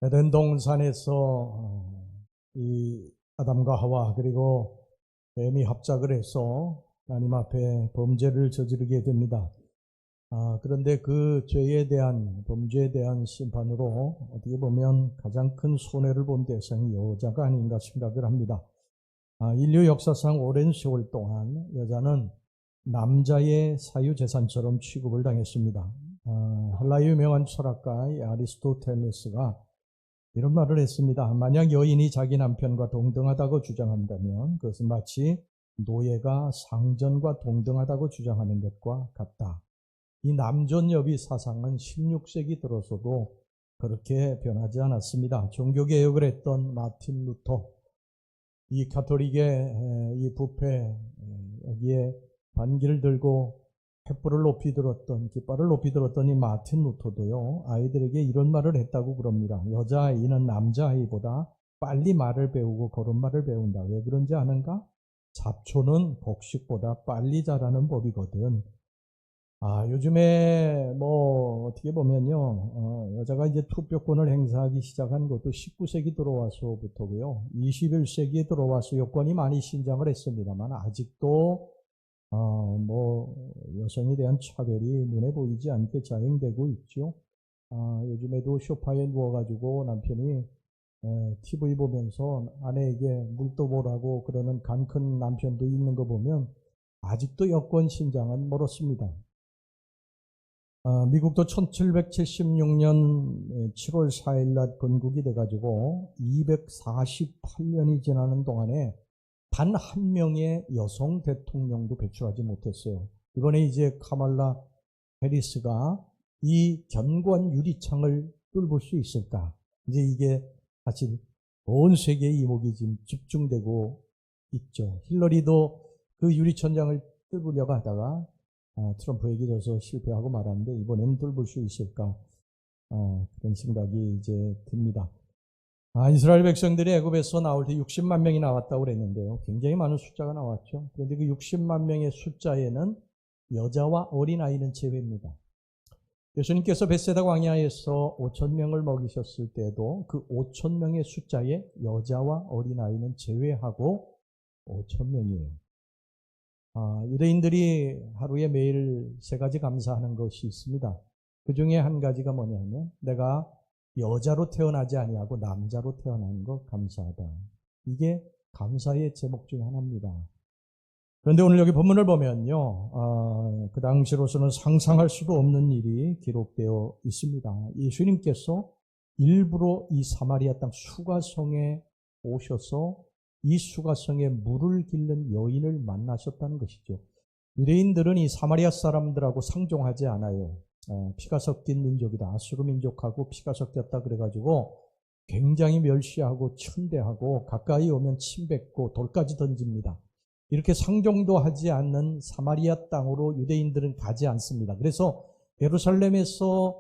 에덴 동산에서 이 아담과 하와 그리고 뱀이 합작을 해서 하나님 앞에 범죄를 저지르게 됩니다. 그런데 그 죄에 대한 범죄에 대한 심판으로 어떻게 보면 가장 큰 손해를 본 대상이 여자가 아닌가 생각을 합니다. 인류 역사상 오랜 세월 동안 여자는 남자의 사유재산처럼 취급을 당했습니다. 헬라의 유명한 철학가 아리스토텔레스가 이런 말을 했습니다. 만약 여인이 자기 남편과 동등하다고 주장한다면 그것은 마치 노예가 상전과 동등하다고 주장하는 것과 같다. 이 남존여비 사상은 16세기 들어서도 그렇게 변하지 않았습니다. 종교개혁을 했던 마틴 루터, 이 가톨릭의 이 부패, 여기에 반기를 들고 횃불을 높이 들었던, 깃발을 높이 들었던 이 마틴 루터도요, 아이들에게 이런 말을 했다고 그럽니다. 여자아이는 남자아이보다 빨리 말을 배우고 걸음마를 배운다. 왜 그런지 아는가? 잡초는 곡식보다 빨리 자라는 법이거든. 요즘에 어떻게 보면요, 여자가 이제 투표권을 행사하기 시작한 것도 19세기 들어와서부터고요. 21세기에 들어와서 여권이 많이 신장을 했습니다만 아직도 여성에 대한 차별이 눈에 보이지 않게 자행되고 있죠. 요즘에도 소파에 누워가지고 남편이 TV 보면서 아내에게 물도 보라고 그러는 간 큰 남편도 있는 거 보면 아직도 여권 신장은 멀었습니다. 미국도 1776년 7월 4일 날 건국이 돼가지고 248년이 지나는 동안에 단 한 명의 여성 대통령도 배출하지 못했어요. 이번에 이제 카말라 해리스가 이 견고한 유리창을 뚫을 수 있을까? 이제 이게 사실 온 세계의 이목이 지금 집중되고 있죠. 힐러리도 그 유리천장을 뚫으려고 하다가 트럼프에게 져서 실패하고 말았는데 이번에는 뚫을 수 있을까? 그런 생각이 이제 듭니다. 이스라엘 백성들이 애굽에서 나올 때 60만 명이 나왔다고 그랬는데요. 굉장히 많은 숫자가 나왔죠. 그런데 그 60만 명의 숫자에는 여자와 어린아이는 제외입니다. 예수님께서 벳세다 광야에서 5,000명을 먹이셨을 때도 그 5,000명의 숫자에 여자와 어린아이는 제외하고 5,000명이에요. 유대인들이 하루에 매일 3가지 감사하는 것이 있습니다. 그 중에 한 가지가 뭐냐면 내가 여자로 태어나지 아니하고 남자로 태어난 것 감사하다. 이게 감사의 제목 중에 하나입니다. 그런데 오늘 여기 본문을 보면요, 그 당시로서는 상상할 수도 없는 일이 기록되어 있습니다. 예수님께서 일부러 이 사마리아 땅 수가성에 오셔서 이 수가성에 물을 길는 여인을 만나셨다는 것이죠. 유대인들은 이 사마리아 사람들하고 상종하지 않아요. 피가 섞인 민족이다. 아수르 민족하고 피가 섞였다 그래가지고 굉장히 멸시하고 천대하고 가까이 오면 침뱉고 돌까지 던집니다. 이렇게 상종도 하지 않는 사마리아 땅으로 유대인들은 가지 않습니다. 그래서 예루살렘에서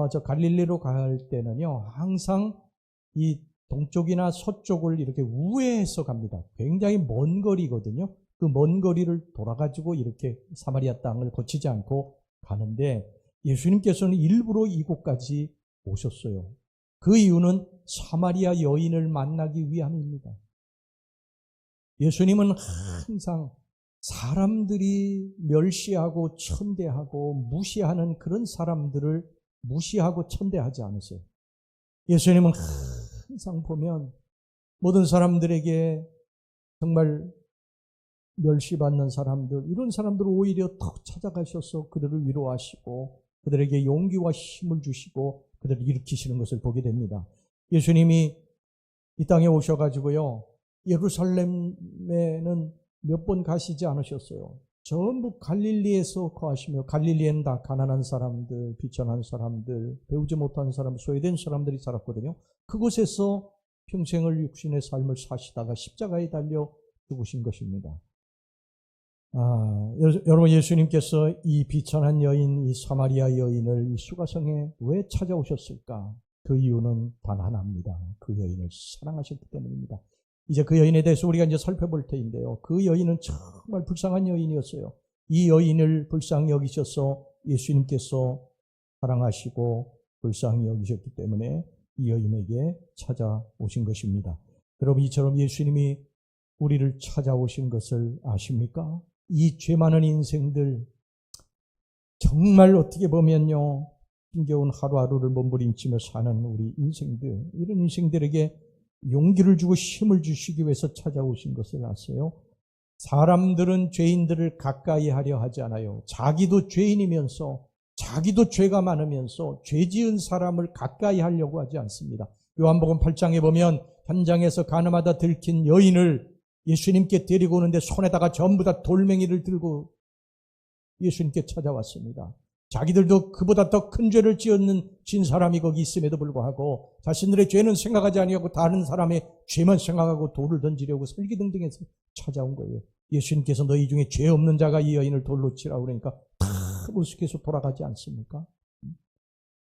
저 갈릴리로 갈 때는요, 항상 이 동쪽이나 서쪽을 이렇게 우회해서 갑니다. 굉장히 먼 거리거든요. 그 먼 거리를 돌아가지고 이렇게 사마리아 땅을 거치지 않고 가는데 예수님께서는 일부러 이곳까지 오셨어요. 그 이유는 사마리아 여인을 만나기 위함입니다. 예수님은 항상 사람들이 멸시하고 천대하고 무시하는 그런 사람들을 무시하고 천대하지 않으세요. 예수님은 항상 보면 모든 사람들에게 정말 멸시받는 사람들, 이런 사람들을 오히려 더 찾아가셔서 그들을 위로하시고 그들에게 용기와 힘을 주시고 그들을 일으키시는 것을 보게 됩니다. 예수님이 이 땅에 오셔가지고요, 예루살렘에는 몇 번 가시지 않으셨어요. 전부 갈릴리에서 거하시며, 갈릴리에는 다 가난한 사람들, 비천한 사람들, 배우지 못한 사람, 소외된 사람들이 살았거든요. 그곳에서 평생을 육신의 삶을 사시다가 십자가에 달려 죽으신 것입니다. 여러분, 예수님께서 이 비천한 여인, 이 사마리아 여인을 이 수가성에 왜 찾아오셨을까? 그 이유는 단 하나입니다. 그 여인을 사랑하셨기 때문입니다. 이제 그 여인에 대해서 우리가 이제 살펴볼 터인데요. 그 여인은 정말 불쌍한 여인이었어요. 이 여인을 불쌍히 여기셔서 예수님께서 사랑하시고 불쌍히 여기셨기 때문에 이 여인에게 찾아오신 것입니다. 여러분, 이처럼 예수님이 우리를 찾아오신 것을 아십니까? 이 죄 많은 인생들, 정말 어떻게 보면요, 힘겨운 하루하루를 몸부림치며 사는 우리 인생들, 이런 인생들에게 용기를 주고 힘을 주시기 위해서 찾아오신 것을 아세요? 사람들은 죄인들을 가까이 하려 하지 않아요. 자기도 죄인이면서, 자기도 죄가 많으면서 죄 지은 사람을 가까이 하려고 하지 않습니다. 요한복음 8장에 보면 현장에서 가늠하다 들킨 여인을 예수님께 데리고 오는데 손에다가 전부 다 돌멩이를 들고 예수님께 찾아왔습니다. 자기들도 그보다 더 큰 죄를 지은 사람이 거기 있음에도 불구하고 자신들의 죄는 생각하지 아니하고 다른 사람의 죄만 생각하고 돌을 던지려고 설기등등해서 찾아온 거예요. 예수님께서 너희 중에 죄 없는 자가 이 여인을 돌로 치라고 그러니까 다 우습게서 돌아가지 않습니까?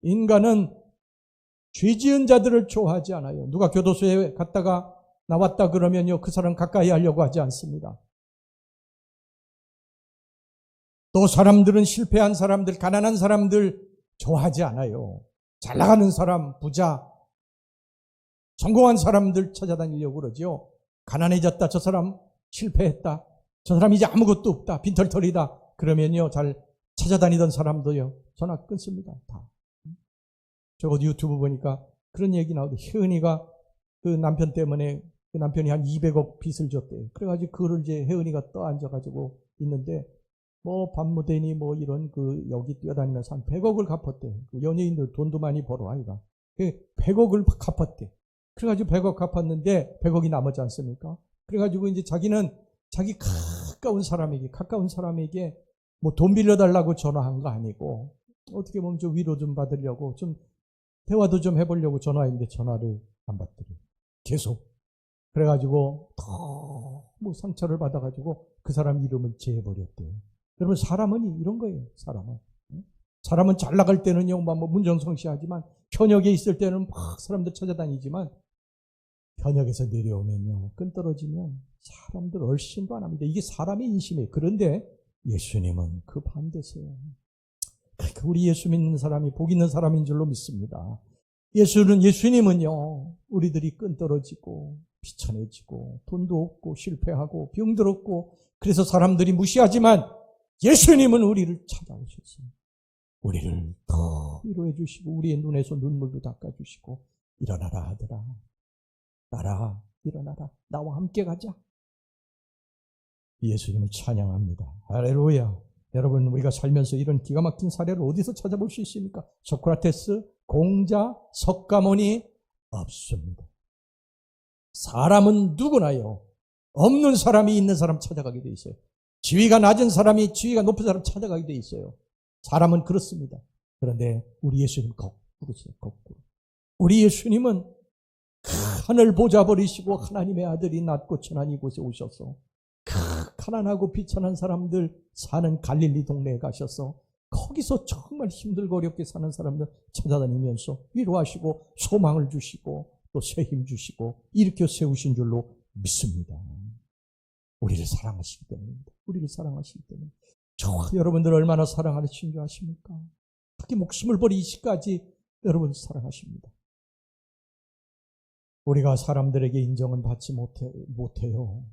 인간은 죄 지은 자들을 좋아하지 않아요. 누가 교도소에 갔다가 나왔다 그러면요, 그 사람 가까이 하려고 하지 않습니다. 또 사람들은 실패한 사람들, 가난한 사람들 좋아하지 않아요. 잘 나가는 사람, 부자, 성공한 사람들 찾아다니려고 그러죠. 가난해졌다, 저 사람 실패했다, 저 사람 이제 아무것도 없다, 빈털털이다 그러면요, 잘 찾아다니던 사람도요, 전화 끊습니다. 다. 저거 유튜브 보니까 그런 얘기 나오더라고요. 혜은이가 그 남편 때문에 그 남편이 한 200억 빚을 졌대요. 그래가지고 그걸 이제 혜은이가 떠앉아가지고 있는데 뭐 밤무대니 뭐 이런 그 여기 뛰어다니면서 한 100억을 갚았대. 그 연예인들 돈도 많이 벌어 아이가. 100억을 갚았대. 그래가지고 100억 갚았는데 100억이 남았지 않습니까? 그래가지고 이제 자기는 자기 가까운 사람에게 뭐 돈 빌려달라고 전화한 거 아니고 어떻게 보면 좀 위로 좀 받으려고 좀 대화도 좀 해보려고 전화했는데 전화를 안 받더래요. 계속. 그래가지고 더 뭐 상처를 받아가지고 그 사람 이름을 제해버렸대요. 여러분, 사람은 이런 거예요. 사람은 잘 나갈 때는요, 뭐 문정성시하지만 현역에 있을 때는 막 사람들 찾아다니지만 현역에서 내려오면요, 끈 떨어지면 사람들 얼씬도 안 합니다. 이게 사람의 인심이에요. 그런데 예수님은 그 반대세요. 그러니까 우리 예수 믿는 사람이 복 있는 사람인 줄로 믿습니다. 예수님은요, 우리들이 끈 떨어지고 비천해지고 돈도 없고 실패하고 병들었고 그래서 사람들이 무시하지만 예수님은 우리를 찾아오셨어요. 우리를 더 위로해 주시고 우리의 눈에서 눈물도 닦아주시고 일어나라 아들아, 나라 일어나라, 나와 함께 가자. 예수님을 찬양합니다. 할렐루야. 여러분, 우리가 살면서 이런 기가 막힌 사례를 어디서 찾아볼 수 있습니까? 소크라테스, 공자, 석가모니 없습니다. 사람은 누구나요, 없는 사람이 있는 사람 찾아가게 돼 있어요. 지위가 낮은 사람이 지위가 높은 사람 찾아가게 돼 있어요. 사람은 그렇습니다. 그런데 우리 예수님은 거꾸로세요. 거꾸로. 우리 예수님은 하늘 보좌 버리시고 하나님의 아들이 낮고 천한 이곳에 오셔서 가난하고 비천한 사람들 사는 갈릴리 동네에 가셔서 거기서 정말 힘들고 어렵게 사는 사람들 찾아다니면서 위로하시고 소망을 주시고 또 새 힘 주시고 일으켜 세우신 줄로 믿습니다. 우리를 사랑하시기 때문입니다. 우리를 사랑하시기 때문에. 여러분들 얼마나 사랑하시는 줄 아십니까? 특히 목숨을 버리시기까지 여러분 사랑하십니다. 우리가 사람들에게 인정은 받지 못해요.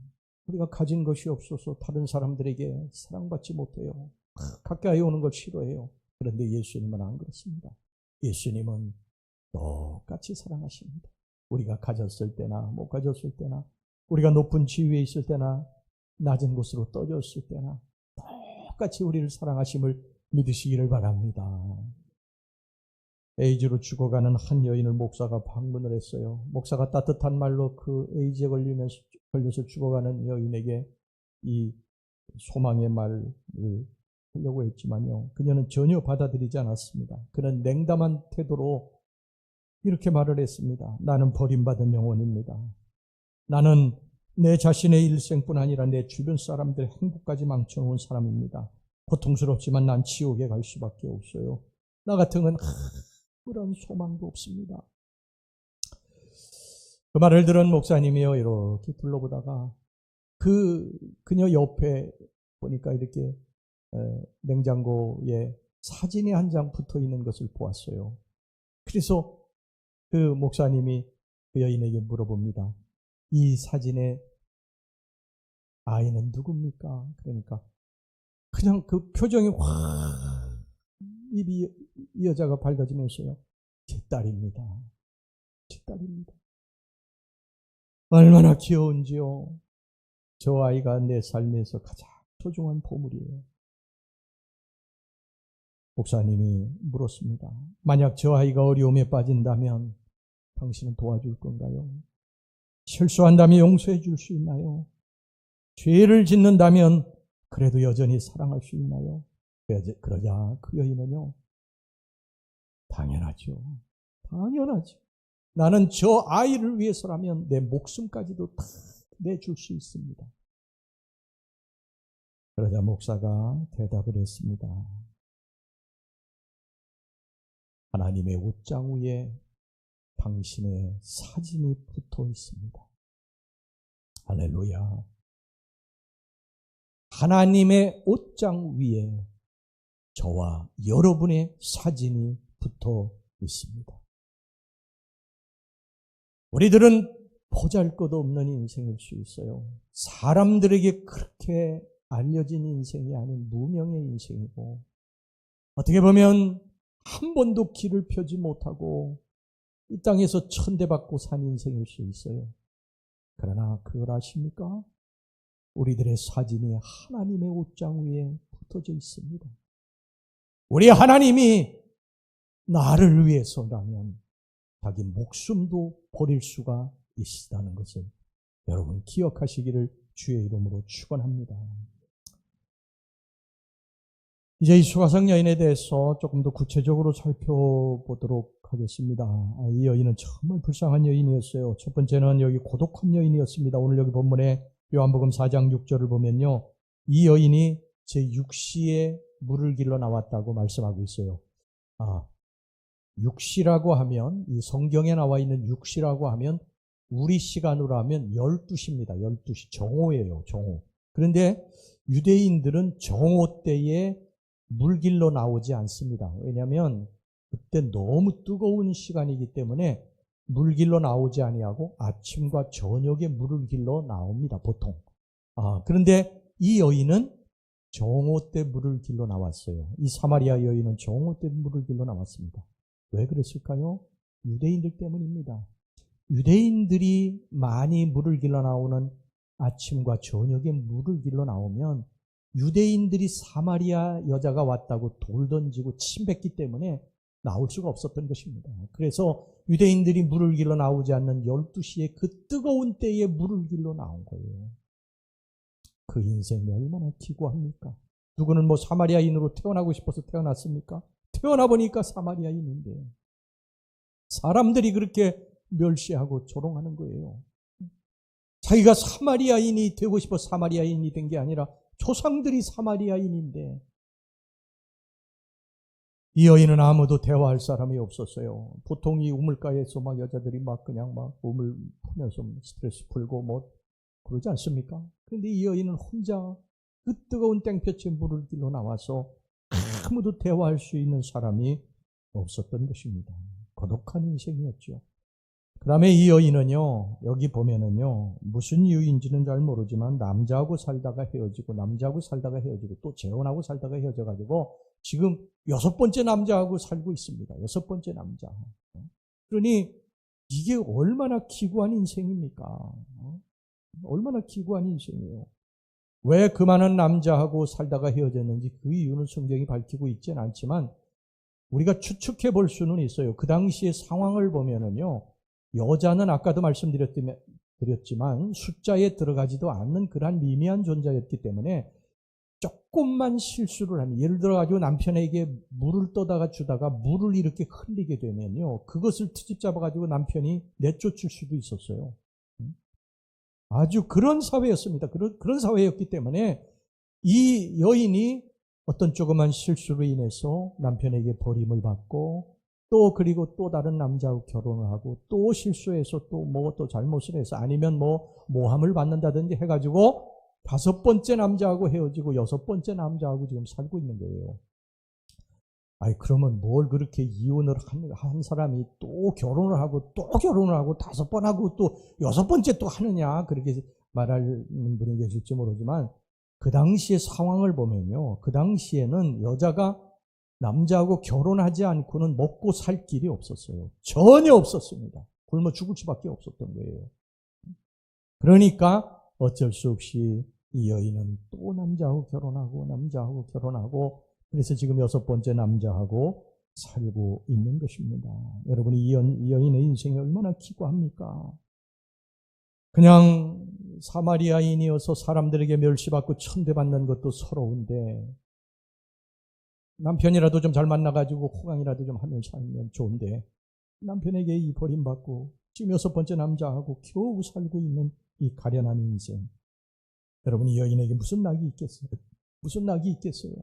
우리가 가진 것이 없어서 다른 사람들에게 사랑받지 못해요. 가까이 오는 걸 싫어해요. 그런데 예수님은 안 그렇습니다. 예수님은 똑같이 사랑하십니다. 우리가 가졌을 때나 못 가졌을 때나 우리가 높은 지위에 있을 때나 낮은 곳으로 떨어졌을 때나 똑같이 우리를 사랑하심을 믿으시기를 바랍니다. 에이즈로 죽어가는 한 여인을 목사가 방문을 했어요. 목사가 따뜻한 말로 그 에이즈에 걸려서 죽어가는 여인에게 이 소망의 말을 하려고 했지만요, 그녀는 전혀 받아들이지 않았습니다. 그는 냉담한 태도로 이렇게 말을 했습니다. 나는 버림받은 영혼입니다. 나는 내 자신의 일생뿐 아니라 내 주변 사람들의 행복까지 망쳐놓은 사람입니다. 고통스럽지만 난 지옥에 갈 수밖에 없어요. 나 같은 건 아무런 소망도 없습니다. 그 말을 들은 목사님이요, 이렇게 둘러보다가 그녀 옆에 보니까 이렇게 냉장고에 사진이 한 장 붙어 있는 것을 보았어요. 그래서 그 목사님이 그 여인에게 물어봅니다. 이 사진의 아이는 누굽니까? 그러니까 그냥 그 표정이 확 입이 이 여자가 밝아지면서요. 제 딸입니다. 제 딸입니다. 얼마나 귀여운지요. 저 아이가 내 삶에서 가장 소중한 보물이에요. 목사님이 물었습니다. 만약 저 아이가 어려움에 빠진다면 당신은 도와줄 건가요? 실수한다면 용서해 줄 수 있나요? 죄를 짓는다면 그래도 여전히 사랑할 수 있나요? 그러자 그 여인은요. 당연하죠. 당연하죠. 나는 저 아이를 위해서라면 내 목숨까지도 다 내줄 수 있습니다. 그러자 목사가 대답을 했습니다. 하나님의 옷장 위에 당신의 사진이 붙어 있습니다. 할렐루야. 하나님의 옷장 위에 저와 여러분의 사진이 붙어 있습니다. 우리들은 보잘것없는 인생일 수 있어요. 사람들에게 그렇게 알려진 인생이 아닌 무명의 인생이고, 어떻게 보면 한 번도 길을 펴지 못하고 이 땅에서 천대받고 산 인생일 수 있어요. 그러나 그걸 아십니까? 우리들의 사진이 하나님의 옷장 위에 붙어져 있습니다. 우리 하나님이 나를 위해서라면 자기 목숨도 버릴 수가 있다는 것을 여러분 기억하시기를 주의 이름으로 축원합니다. 이제 이 수가성 여인에 대해서 조금 더 구체적으로 살펴보도록 하겠습니다. 이 여인은 정말 불쌍한 여인이었어요. 첫 번째는 여기 고독한 여인이었습니다. 오늘 여기 본문에 요한복음 4장 6절을 보면요. 이 여인이 제 육시에 물을 길러 나왔다고 말씀하고 있어요. 육시라고 하면, 이 성경에 나와 있는 육시라고 하면 우리 시간으로 하면 12시입니다. 12시. 정오예요. 정오. 그런데 유대인들은 정오 때에 물 길러 나오지 않습니다. 왜냐하면 그때 너무 뜨거운 시간이기 때문에 물 길러 나오지 아니하고 아침과 저녁에 물을 길러 나옵니다. 보통. 그런데 이 여인은 정오 때 물을 길러 나왔어요. 이 사마리아 여인은 정오 때 물을 길러 나왔습니다. 왜 그랬을까요? 유대인들 때문입니다. 유대인들이 많이 물을 길러 나오는 아침과 저녁에 물을 길러 나오면 유대인들이 사마리아 여자가 왔다고 돌 던지고 침뱉기 때문에 나올 수가 없었던 것입니다. 그래서 유대인들이 물을 길러 나오지 않는 12시에 그 뜨거운 때에 물을 길러 나온 거예요. 그 인생이 얼마나 기구합니까? 누구는 뭐 사마리아인으로 태어나고 싶어서 태어났습니까? 태어나 보니까 사마리아인인데 사람들이 그렇게 멸시하고 조롱하는 거예요. 자기가 사마리아인이 되고 싶어 사마리아인이 된 게 아니라 조상들이 사마리아인인데 이 여인은 아무도 대화할 사람이 없었어요. 보통 이 우물가에서 막 여자들이 막 그냥 막 우물 푸면서 스트레스 풀고 뭐 그러지 않습니까? 그런데 이 여인은 혼자 그 뜨거운 땡볕에 물을 길러 나와서 아무도 대화할 수 있는 사람이 없었던 것입니다. 고독한 인생이었죠. 그 다음에 이 여인은요, 여기 보면은요, 무슨 이유인지는 잘 모르지만 남자하고 살다가 헤어지고 또 재혼하고 살다가 헤어져가지고 지금 6번째 남자하고 살고 있습니다. 6번째 남자. 그러니 이게 얼마나 기구한 인생입니까? 얼마나 기구한 인생이에요. 왜 그 많은 남자하고 살다가 헤어졌는지 그 이유는 성경이 밝히고 있지는 않지만 우리가 추측해 볼 수는 있어요. 그 당시의 상황을 보면은요, 여자는 아까도 말씀드렸지만 숫자에 들어가지도 않는 그러한 미미한 존재였기 때문에 조금만 실수를 하면, 예를 들어가지고 남편에게 물을 떠다가 주다가 물을 이렇게 흘리게 되면요, 그것을 트집 잡아가지고 남편이 내쫓을 수도 있었어요. 아주 그런 사회였습니다. 그런 사회였기 때문에 이 여인이 어떤 조그만 실수로 인해서 남편에게 버림을 받고 그리고 또 다른 남자하고 결혼을 하고 또 실수해서 또 잘못을 해서 아니면 모함을 받는다든지 해가지고 5번째 남자하고 헤어지고 6번째 남자하고 지금 살고 있는 거예요. 아이, 그러면 뭘 그렇게 이혼을 한 사람이 또 결혼을 하고 또 결혼을 하고 5번 하고 또 6번째 또 하느냐, 그렇게 말하는 분이 계실지 모르지만, 그 당시의 상황을 보면요, 그 당시에는 여자가 남자하고 결혼하지 않고는 먹고 살 길이 없었어요. 전혀 없었습니다. 굶어 죽을 수밖에 없었던 거예요. 그러니까 어쩔 수 없이 이 여인은 또 남자하고 결혼하고 그래서 지금 6번째 남자하고 살고 있는 것입니다. 여러분이 이 여인의 인생이 얼마나 기구합니까? 그냥 사마리아인이어서 사람들에게 멸시받고 천대받는 것도 서러운데, 남편이라도 좀 잘 만나가지고 호강이라도 좀 하면 살면 좋은데, 남편에게 이 버림받고 지금 6번째 남자하고 겨우 살고 있는 이 가련한 인생. 여러분, 이 여인에게 무슨 낙이 있겠어요? 무슨 낙이 있겠어요?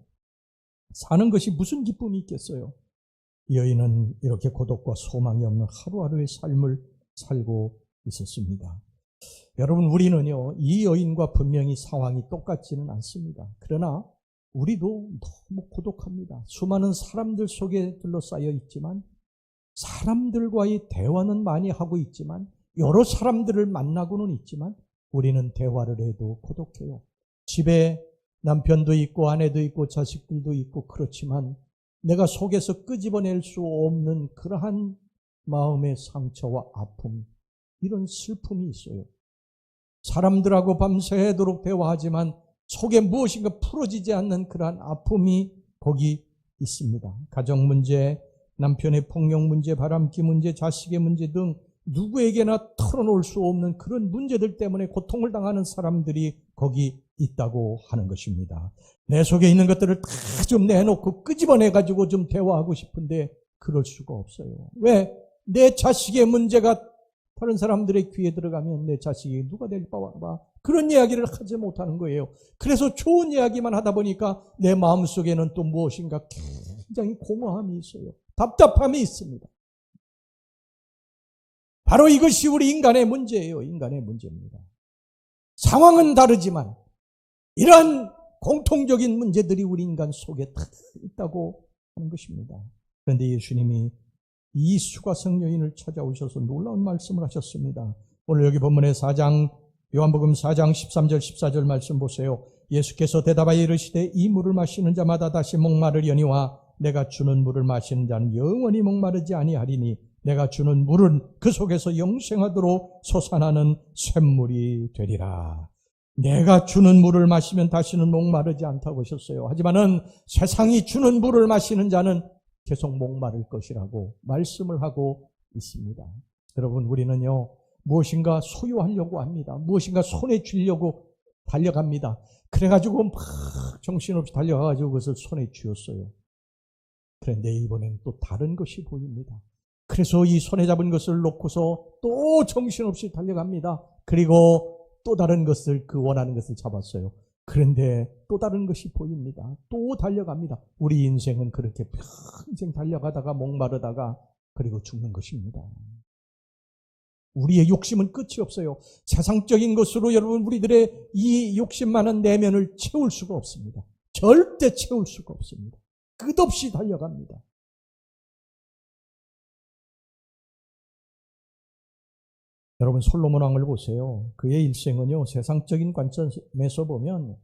사는 것이 무슨 기쁨이 있겠어요? 이 여인은 이렇게 고독과 소망이 없는 하루하루의 삶을 살고 있었습니다. 여러분, 우리는요, 이 여인과 분명히 상황이 똑같지는 않습니다. 그러나 우리도 너무 고독합니다. 수많은 사람들 속에 둘러싸여 있지만, 사람들과의 대화는 많이 하고 있지만, 여러 사람들을 만나고는 있지만, 우리는 대화를 해도 고독해요. 집에 남편도 있고 아내도 있고 자식들도 있고 그렇지만 내가 속에서 끄집어낼 수 없는 그러한 마음의 상처와 아픔, 이런 슬픔이 있어요. 사람들하고 밤새도록 대화하지만 속에 무엇인가 풀어지지 않는 그러한 아픔이 거기 있습니다. 가정 문제, 남편의 폭력 문제, 바람기 문제, 자식의 문제 등 누구에게나 털어놓을 수 없는 그런 문제들 때문에 고통을 당하는 사람들이 거기 있다고 하는 것입니다. 내 속에 있는 것들을 다 좀 내놓고 끄집어내가지고 좀 대화하고 싶은데 그럴 수가 없어요. 왜? 내 자식의 문제가 다른 사람들의 귀에 들어가면 내 자식이 누가 될까 봐 그런 이야기를 하지 못하는 거예요. 그래서 좋은 이야기만 하다 보니까 내 마음속에는 또 무엇인가 굉장히 공허함이 있어요. 답답함이 있습니다. 바로 이것이 우리 인간의 문제예요. 인간의 문제입니다. 상황은 다르지만 이러한 공통적인 문제들이 우리 인간 속에 다 있다고 하는 것입니다. 그런데 예수님이 이 수가성 여인을 찾아오셔서 놀라운 말씀을 하셨습니다. 오늘 여기 본문의 요한복음 4장 13절 14절 말씀 보세요. 예수께서 대답하여 이르시되 이 물을 마시는 자마다 다시 목마르려니와 내가 주는 물을 마시는 자는 영원히 목마르지 아니하리니 내가 주는 물은 그 속에서 영생하도록 솟아나는 샘물이 되리라. 내가 주는 물을 마시면 다시는 목마르지 않다고 하셨어요. 하지만은 세상이 주는 물을 마시는 자는 계속 목마를 것이라고 말씀을 하고 있습니다. 여러분, 우리는요, 무엇인가 소유하려고 합니다. 무엇인가 손에 쥐려고 달려갑니다. 그래가지고 막 정신없이 달려가가지고 그것을 손에 쥐었어요. 그런데 이번엔 또 다른 것이 보입니다. 그래서 이 손에 잡은 것을 놓고서 또 정신없이 달려갑니다. 그리고 또 다른 것을, 그 원하는 것을 잡았어요. 그런데 또 다른 것이 보입니다. 또 달려갑니다. 우리 인생은 그렇게 평생 달려가다가 목마르다가 그리고 죽는 것입니다. 우리의 욕심은 끝이 없어요. 세상적인 것으로 여러분, 우리들의 이 욕심 많은 내면을 채울 수가 없습니다. 절대 채울 수가 없습니다. 끝없이 달려갑니다. 여러분, 솔로몬 왕을 보세요. 그의 일생은요, 세상적인 관점에서 보면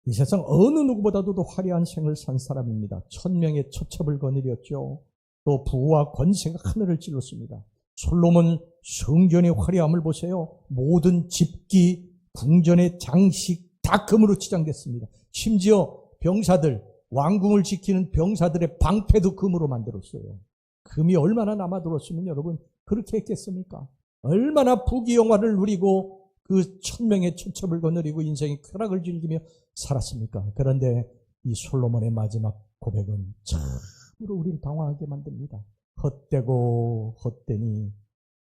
이 세상 어느 누구보다도 더 화려한 생을 산 사람입니다. 1000명의 처첩을 거느렸죠. 또 부와 권세가 하늘을 찔렀습니다. 솔로몬 성전의 화려함을 보세요. 모든 집기, 궁전의 장식 다 금으로 치장됐습니다. 심지어 병사들, 왕궁을 지키는 병사들의 방패도 금으로 만들었어요. 금이 얼마나 남아들었으면 여러분 그렇게 했겠습니까? 얼마나 부귀영화를 누리고 그 1000명의 처첩을 거느리고 인생의 쾌락을 즐기며 살았습니까? 그런데 이 솔로몬의 마지막 고백은 참으로 우리를 당황하게 만듭니다. 헛되고 헛되니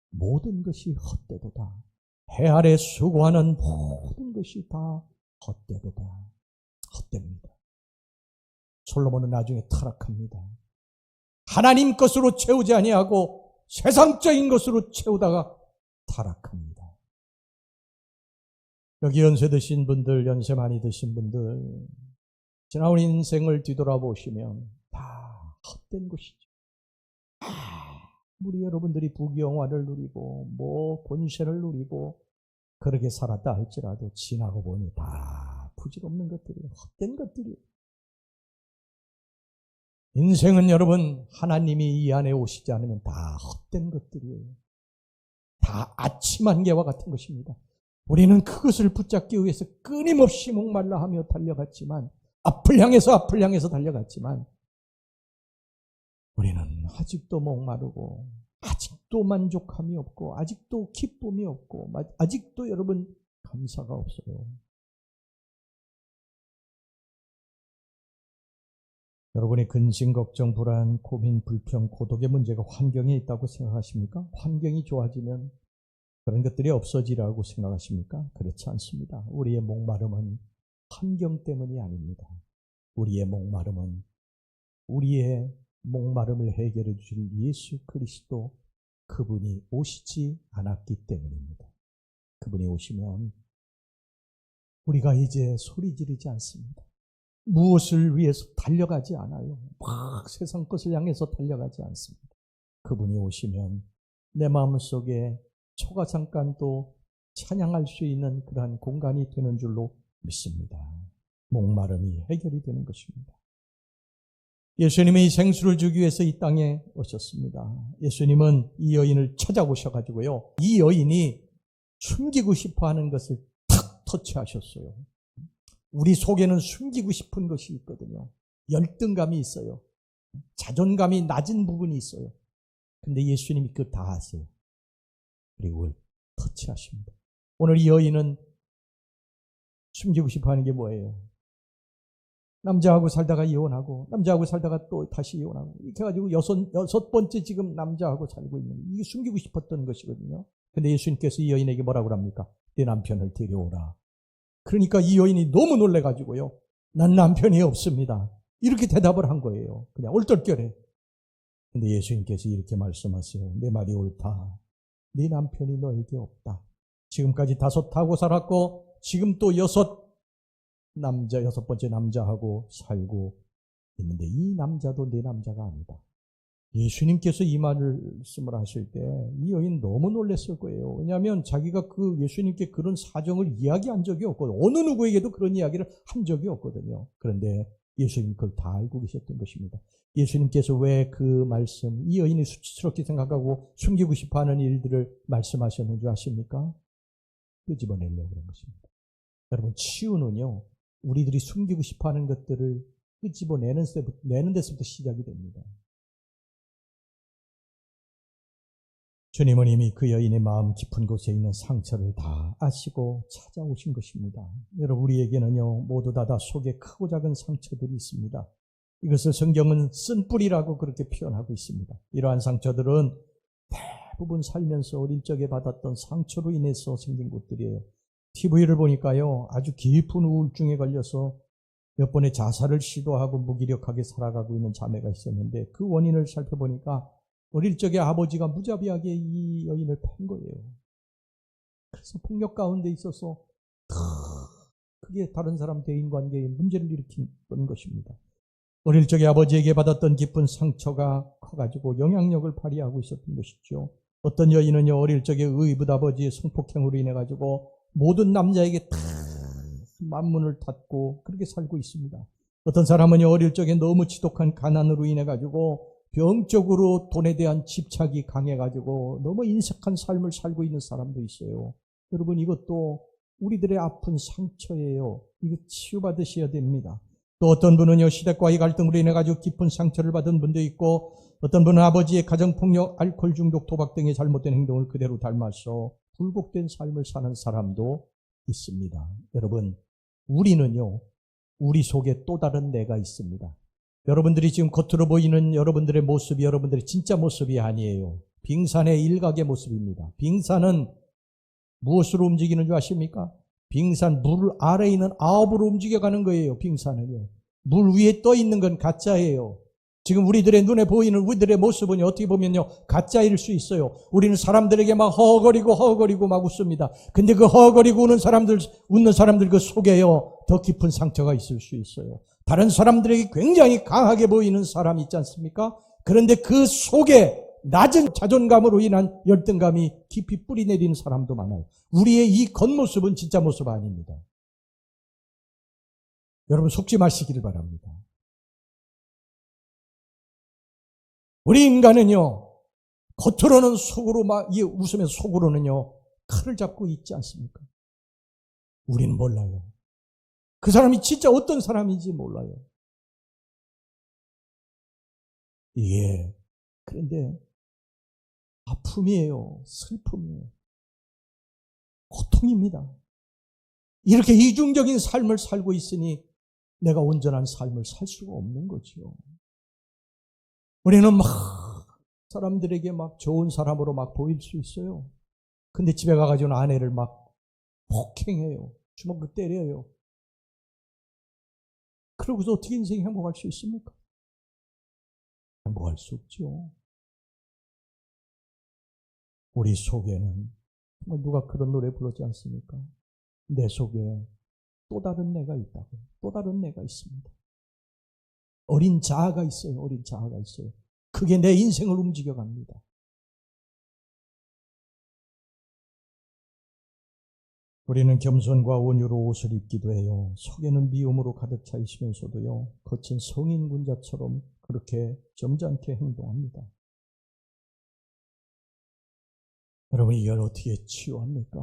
모든 것이 헛되도다. 해 아래 수고하는 모든 것이 다 헛되도다. 헛됩니다. 솔로몬은 나중에 타락합니다. 하나님 것으로 채우지 아니하고 세상적인 것으로 채우다가 타락합니다. 여기 연세 드신 분들, 연세 많이 드신 분들, 지나온 인생을 뒤돌아보시면 다 헛된 것이죠. 우리 여러분들이 부귀영화를 누리고 뭐 권세를 누리고 그렇게 살았다 할지라도 지나고 보니 다 부질없는 것들이에요. 헛된 것들이에요. 인생은 여러분 하나님이 이 안에 오시지 않으면 다 헛된 것들이에요. 다 아침 안개와 같은 것입니다. 우리는 그것을 붙잡기 위해서 끊임없이 목말라 하며 달려갔지만 앞을 향해서 달려갔지만 우리는 아직도 목마르고 아직도 만족함이 없고 아직도 기쁨이 없고 아직도 여러분 감사가 없어요. 여러분의 근심, 걱정, 불안, 고민, 불평, 고독의 문제가 환경에 있다고 생각하십니까? 환경이 좋아지면 그런 것들이 없어지라고 생각하십니까? 그렇지 않습니다. 우리의 목마름은 환경 때문이 아닙니다. 우리의 목마름은 우리의 목마름을 해결해 주실 예수 그리스도 그분이 오시지 않았기 때문입니다. 그분이 오시면 우리가 이제 소리 지르지 않습니다. 무엇을 위해서 달려가지 않아요. 막 세상 것을 향해서 달려가지 않습니다. 그분이 오시면 내 마음속에 초가 잠깐 또 찬양할 수 있는 그러한 공간이 되는 줄로 믿습니다. 목마름이 해결이 되는 것입니다. 예수님이 생수를 주기 위해서 이 땅에 오셨습니다. 예수님은 이 여인을 찾아오셔가지고요. 이 여인이 숨기고 싶어하는 것을 탁 터치하셨어요. 우리 속에는 숨기고 싶은 것이 있거든요. 열등감이 있어요. 자존감이 낮은 부분이 있어요. 근데 예수님이 그거 다 아세요. 그리고 그걸 터치하십니다. 오늘 이 여인은 숨기고 싶어하는 게 뭐예요? 남자하고 살다가 이혼하고 남자하고 살다가 또 다시 이혼하고 이렇게 해가지고 여섯 번째 지금 남자하고 살고 있는 게 이게 숨기고 싶었던 것이거든요. 근데 예수님께서 이 여인에게 뭐라고 합니까? 내 남편을 데려오라. 그러니까 이 여인이 너무 놀래가지고요. 난 남편이 없습니다. 이렇게 대답을 한 거예요. 그냥 얼떨결에. 근데 예수님께서 이렇게 말씀하세요. 내 말이 옳다. 네 남편이 너에게 없다. 지금까지 5하고 살았고 지금 또 여섯 번째 남자하고 살고 있는데 이 남자도 내 남자가 아니다. 예수님께서 이 말씀을 하실 때 이 여인 너무 놀랐을 거예요. 왜냐하면 자기가 그 예수님께 그런 사정을 이야기한 적이 없거든요. 어느 누구에게도 그런 이야기를 한 적이 없거든요. 그런데 예수님 그걸 다 알고 계셨던 것입니다. 예수님께서 왜 그 말씀, 이 여인이 수치스럽게 생각하고 숨기고 싶어하는 일들을 말씀하셨는지 아십니까? 끄집어내려고 그런 것입니다. 여러분 치유는요. 우리들이 숨기고 싶어하는 것들을 끄집어내는 데서부터 시작이 됩니다. 주님은 이미 그 여인의 마음 깊은 곳에 있는 상처를 다 아시고 찾아오신 것입니다. 여러분 우리에게는요 모두 다 속에 크고 작은 상처들이 있습니다. 이것을 성경은 쓴뿌리라고 그렇게 표현하고 있습니다. 이러한 상처들은 대부분 살면서 어릴 적에 받았던 상처로 인해서 생긴 것들이에요. TV를 보니까요 아주 깊은 우울증에 걸려서 몇 번의 자살을 시도하고 무기력하게 살아가고 있는 자매가 있었는데 그 원인을 살펴보니까 어릴 적에 아버지가 무자비하게 이 여인을 팬 거예요. 그래서 폭력 가운데 있어서 크게 다른 사람 대인관계에 문제를 일으킨 것입니다. 어릴 적에 아버지에게 받았던 깊은 상처가 커가지고 영향력을 발휘하고 있었던 것이죠. 어떤 여인은요 어릴 적에 의붓 아버지의 성폭행으로 인해가지고 모든 남자에게 다 만문을 닫고 그렇게 살고 있습니다. 어떤 사람은요 어릴 적에 너무 지독한 가난으로 인해가지고 병적으로 돈에 대한 집착이 강해가지고 너무 인색한 삶을 살고 있는 사람도 있어요. 여러분 이것도 우리들의 아픈 상처예요. 이거 치유받으셔야 됩니다. 또 어떤 분은요 시댁과의 갈등으로 인해가지고 깊은 상처를 받은 분도 있고 어떤 분은 아버지의 가정폭력, 알코올 중독, 도박 등의 잘못된 행동을 그대로 닮아서 굴복된 삶을 사는 사람도 있습니다. 여러분 우리는요 우리 속에 또 다른 내가 있습니다. 여러분들이 지금 겉으로 보이는 여러분들의 모습이 여러분들의 진짜 모습이 아니에요. 빙산의 일각의 모습입니다. 빙산은 무엇으로 움직이는 줄 아십니까? 빙산 물 아래에 있는 아홉으로 움직여가는 거예요. 빙산은요. 물 위에 떠 있는 건 가짜예요. 지금 우리들의 눈에 보이는 우리들의 모습은 어떻게 보면요 가짜일 수 있어요. 우리는 사람들에게 막 허거리고 막 웃습니다. 근데 그 허거리고 웃는 사람들 그 속에요 더 깊은 상처가 있을 수 있어요. 다른 사람들에게 굉장히 강하게 보이는 사람이 있지 않습니까? 그런데 그 속에 낮은 자존감으로 인한 열등감이 깊이 뿌리내리는 사람도 많아요. 우리의 이 겉모습은 진짜 모습 아닙니다. 여러분 속지 마시기를 바랍니다. 우리 인간은요, 겉으로는 속으로 막 웃으면서 속으로는요, 칼을 잡고 있지 않습니까? 우리는 몰라요. 그 사람이 진짜 어떤 사람인지 몰라요. 이게 그런데 아픔이에요. 슬픔이에요. 고통입니다. 이렇게 이중적인 삶을 살고 있으니 내가 온전한 삶을 살 수가 없는 거죠. 우리는 막 사람들에게 막 좋은 사람으로 막 보일 수 있어요. 근데 집에 가가지고는 아내를 막 폭행해요. 주먹으로 때려요. 그러고서 어떻게 인생이 행복할 수 있습니까? 행복할 수 없죠. 우리 속에는 누가 그런 노래 부르지 않습니까? 내 속에 또 다른 내가 있다고. 또 다른 내가 있습니다. 어린 자아가 있어요. 어린 자아가 있어요. 그게 내 인생을 움직여갑니다. 우리는 겸손과 온유로 옷을 입기도 해요. 속에는 미움으로 가득 차 있으면서도요, 겉은 성인 군자처럼 그렇게 점잖게 행동합니다. 여러분, 이걸 어떻게 치유합니까?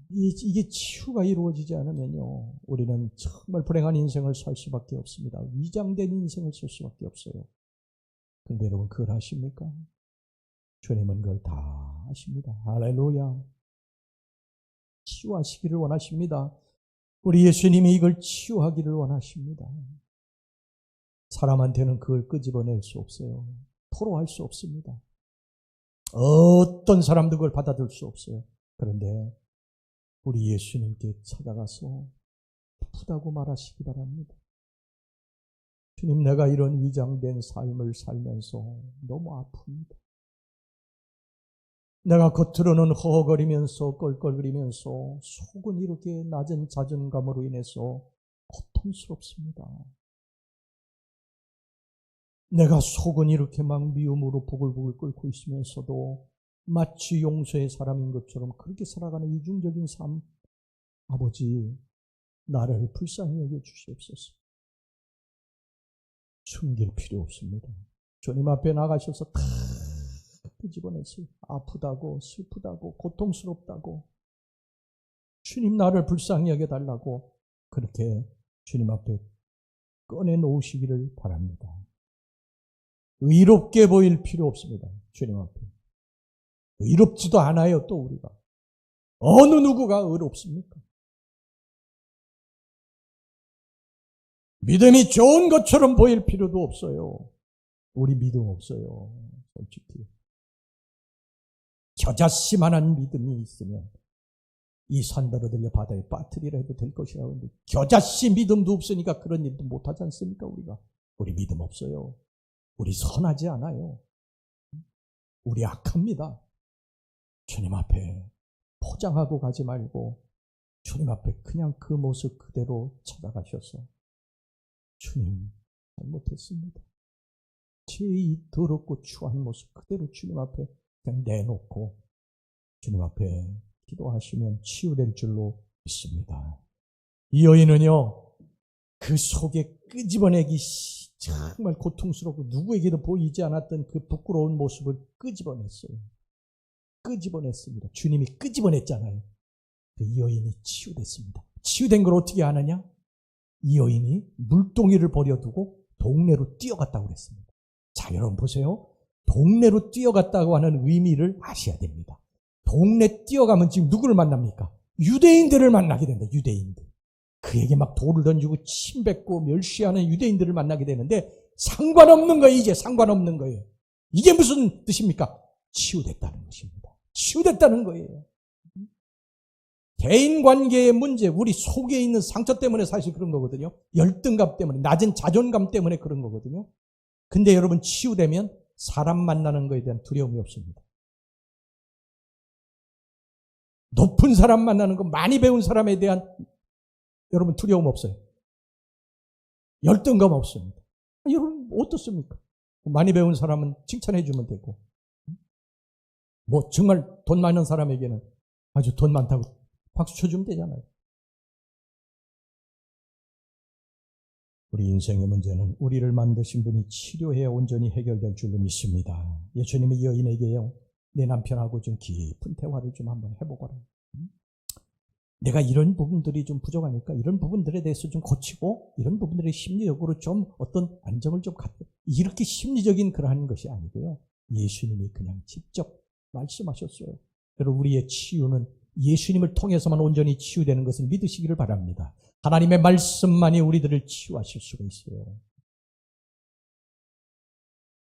이게 치유가 이루어지지 않으면요, 우리는 정말 불행한 인생을 살 수밖에 없습니다. 위장된 인생을 살 수밖에 없어요. 근데 여러분, 그걸 아십니까? 주님은 그걸 다 아십니다. 할렐루야. 치유하시기를 원하십니다. 우리 예수님이 이걸 치유하기를 원하십니다. 사람한테는 그걸 끄집어낼 수 없어요. 토로할 수 없습니다. 어떤 사람도 그걸 받아들일 수 없어요. 그런데 우리 예수님께 찾아가서 아프다고 말하시기 바랍니다. 주님, 내가 이런 위장된 삶을 살면서 너무 아픕니다. 내가 겉으로는 허허거리면서 껄껄거리면서 속은 이렇게 낮은 자존감으로 인해서 고통스럽습니다. 내가 속은 이렇게 막 미움으로 부글부글 끓고 있으면서도 마치 용서의 사람인 것처럼 그렇게 살아가는 이중적인 삶, 아버지, 나를 불쌍히 여겨 주시옵소서. 숨길 필요 없습니다. 주님 앞에 나가셔서 다 끄집어냈어요. 아프다고, 슬프다고, 고통스럽다고, 주님 나를 불쌍히 여겨달라고 그렇게 주님 앞에 꺼내놓으시기를 바랍니다. 의롭게 보일 필요 없습니다. 주님 앞에. 의롭지도 않아요, 또 우리가. 어느 누구가 의롭습니까? 믿음이 좋은 것처럼 보일 필요도 없어요. 우리 믿음 없어요, 솔직히. 겨자씨만한 믿음이 있으면 이 산더러 들려 바다에 빠뜨리라 해도 될 것이라고 하는데 겨자씨 믿음도 없으니까 그런 일도 못하지 않습니까, 우리가? 우리 믿음 없어요. 우리 선하지 않아요. 우리 악합니다. 주님 앞에 포장하고 가지 말고 주님 앞에 그냥 그 모습 그대로 찾아가셔서 주님, 잘못했습니다. 제 이 더럽고 추한 모습 그대로 주님 앞에 그냥 내놓고 주님 앞에 기도하시면 치유될 줄로 믿습니다. 이 여인은요, 그 속에 끄집어내기 정말 고통스럽고 누구에게도 보이지 않았던 그 부끄러운 모습을 끄집어냈어요. 끄집어냈습니다. 주님이 끄집어냈잖아요. 이 여인이 치유됐습니다. 치유된 걸 어떻게 아느냐? 이 여인이 물동이를 버려두고 동네로 뛰어갔다고 그랬습니다. 자, 여러분 보세요. 동네로 뛰어갔다고 하는 의미를 아셔야 됩니다. 동네 뛰어가면 지금 누구를 만납니까? 유대인들을 만나게 된다. 유대인들. 그에게 막 돌을 던지고 침뱉고 멸시하는 유대인들을 만나게 되는데 상관없는 거예요. 이제 상관없는 거예요. 이게 무슨 뜻입니까? 치유됐다는 것입니다. 치유됐다는 거예요. 대인관계의 문제, 우리 속에 있는 상처 때문에 사실 그런 거거든요. 열등감 때문에, 낮은 자존감 때문에 그런 거거든요. 근데 여러분 치유되면 사람 만나는 것에 대한 두려움이 없습니다. 높은 사람 만나는 거, 많이 배운 사람에 대한 여러분 두려움 없어요. 열등감 없습니다. 여러분 어떻습니까? 많이 배운 사람은 칭찬해 주면 되고, 뭐 정말 돈 많은 사람에게는 아주 돈 많다고 박수 쳐주면 되잖아요. 우리 인생의 문제는 우리를 만드신 분이 치료해야 온전히 해결될 줄로 믿습니다. 예수님이 여인에게요, 내 남편하고 좀 깊은 대화를 좀 한번 해보거라. 내가 이런 부분들이 좀 부족하니까 이런 부분들에 대해서 좀 고치고, 이런 부분들에 심리적으로 좀 어떤 안정을 좀 갖고, 이렇게 심리적인 그러한 것이 아니고요, 예수님이 그냥 직접 말씀하셨어요. 여러분, 우리의 치유는 예수님을 통해서만 온전히 치유되는 것을 믿으시기를 바랍니다. 하나님의 말씀만이 우리들을 치유하실 수가 있어요.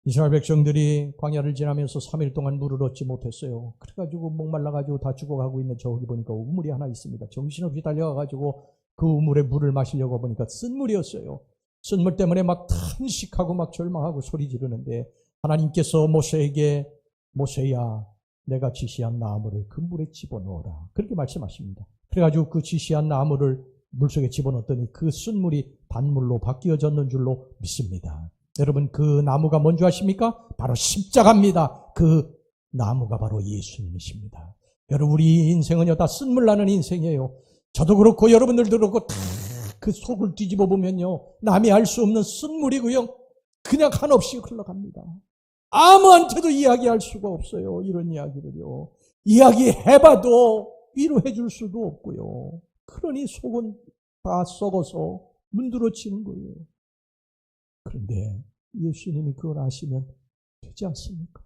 이스라엘 백성들이 광야를 지나면서 3일 동안 물을 얻지 못했어요. 그래가지고 목말라가지고 다 죽어가고 있는 저기 보니까 우물이 하나 있습니다. 정신없이 달려가가지고 그 우물에 물을 마시려고 보니까 쓴물이었어요. 쓴물 때문에 막 탄식하고 막 절망하고 소리 지르는데, 하나님께서 모세에게, 모세야, 내가 지시한 나무를 그 물에 집어넣어라, 그렇게 말씀하십니다. 그래가지고 그 지시한 나무를 물속에 집어넣었더니 그 쓴물이 단물로 바뀌어졌는 줄로 믿습니다. 여러분, 그 나무가 뭔지 아십니까? 바로 십자가입니다. 그 나무가 바로 예수님이십니다. 여러분, 우리 인생은요, 다 쓴물 나는 인생이에요. 저도 그렇고 여러분들도 그렇고, 다 그 속을 뒤집어 보면요, 남이 알 수 없는 쓴물이고요, 그냥 한없이 흘러갑니다. 아무한테도 이야기할 수가 없어요. 이런 이야기를요, 이야기해봐도 위로해 줄 수도 없고요. 그러니 속은 다 썩어서 문드러지는 거예요. 그런데 예수님이 그걸 아시면 되지 않습니까?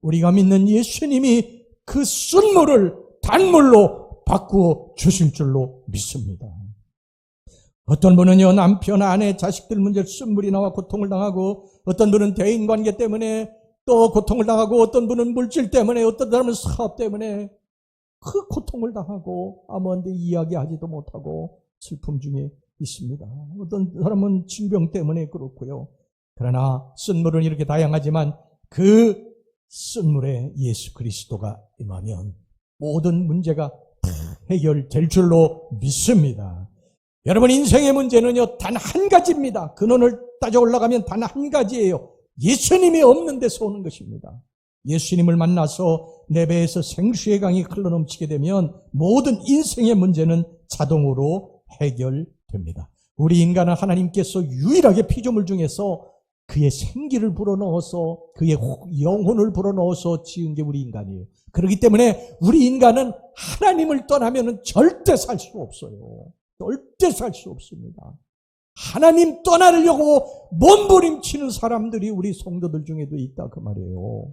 우리가 믿는 예수님이 그 쓴물을 단물로 바꾸어 주실 줄로 믿습니다. 어떤 분은요, 남편, 아내, 자식들 문제 쓴물이 나와 고통을 당하고, 어떤 분은 대인관계 때문에 또 고통을 당하고, 어떤 분은 물질 때문에, 어떤 사람은 사업 때문에 그 고통을 당하고 아무한테 이야기하지도 못하고 슬픔 중에 있습니다. 어떤 사람은 질병 때문에 그렇고요. 그러나 쓴물은 이렇게 다양하지만 그 쓴물에 예수 그리스도가 임하면 모든 문제가 다 해결될 줄로 믿습니다. 여러분, 인생의 문제는요, 단 한 가지입니다. 근원을 따져 올라가면 단 한 가지예요. 예수님이 없는 데서 오는 것입니다. 예수님을 만나서 내 배에서 생수의 강이 흘러넘치게 되면 모든 인생의 문제는 자동으로 해결됩니다. 우리 인간은 하나님께서 유일하게 피조물 중에서 그의 생기를 불어넣어서, 그의 영혼을 불어넣어서 지은 게 우리 인간이에요. 그렇기 때문에 우리 인간은 하나님을 떠나면 절대 살 수 없어요. 절대 살 수 없습니다. 하나님 떠나려고 몸부림치는 사람들이 우리 성도들 중에도 있다, 그 말이에요.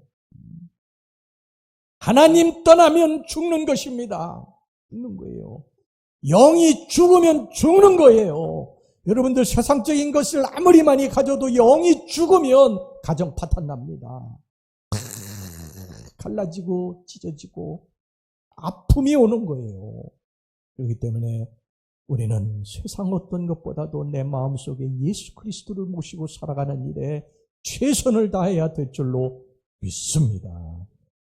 하나님 떠나면 죽는 것입니다. 죽는 거예요. 영이 죽으면 죽는 거예요. 여러분들, 세상적인 것을 아무리 많이 가져도 영이 죽으면 가정 파탄납니다. 갈라지고 찢어지고 아픔이 오는 거예요. 그렇기 때문에 우리는 세상 어떤 것보다도 내 마음속에 예수 그리스도를 모시고 살아가는 일에 최선을 다해야 될 줄로 믿습니다.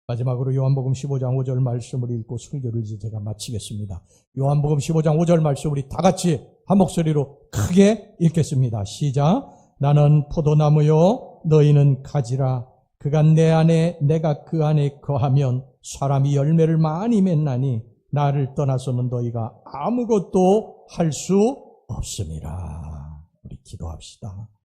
마지막으로 요한복음 15장 5절 말씀을 읽고 설교를 제가 마치겠습니다. 요한복음 15장 5절 말씀 우리 다 같이 한 목소리로 크게 읽겠습니다. 시작. 나는 포도나무요 너희는 가지라. 그가 내 안에 내가 그 안에 거하면 사람이 열매를 많이 맺나니 나를 떠나서는 너희가 아무것도 할 수 없습니다. 우리 기도합시다.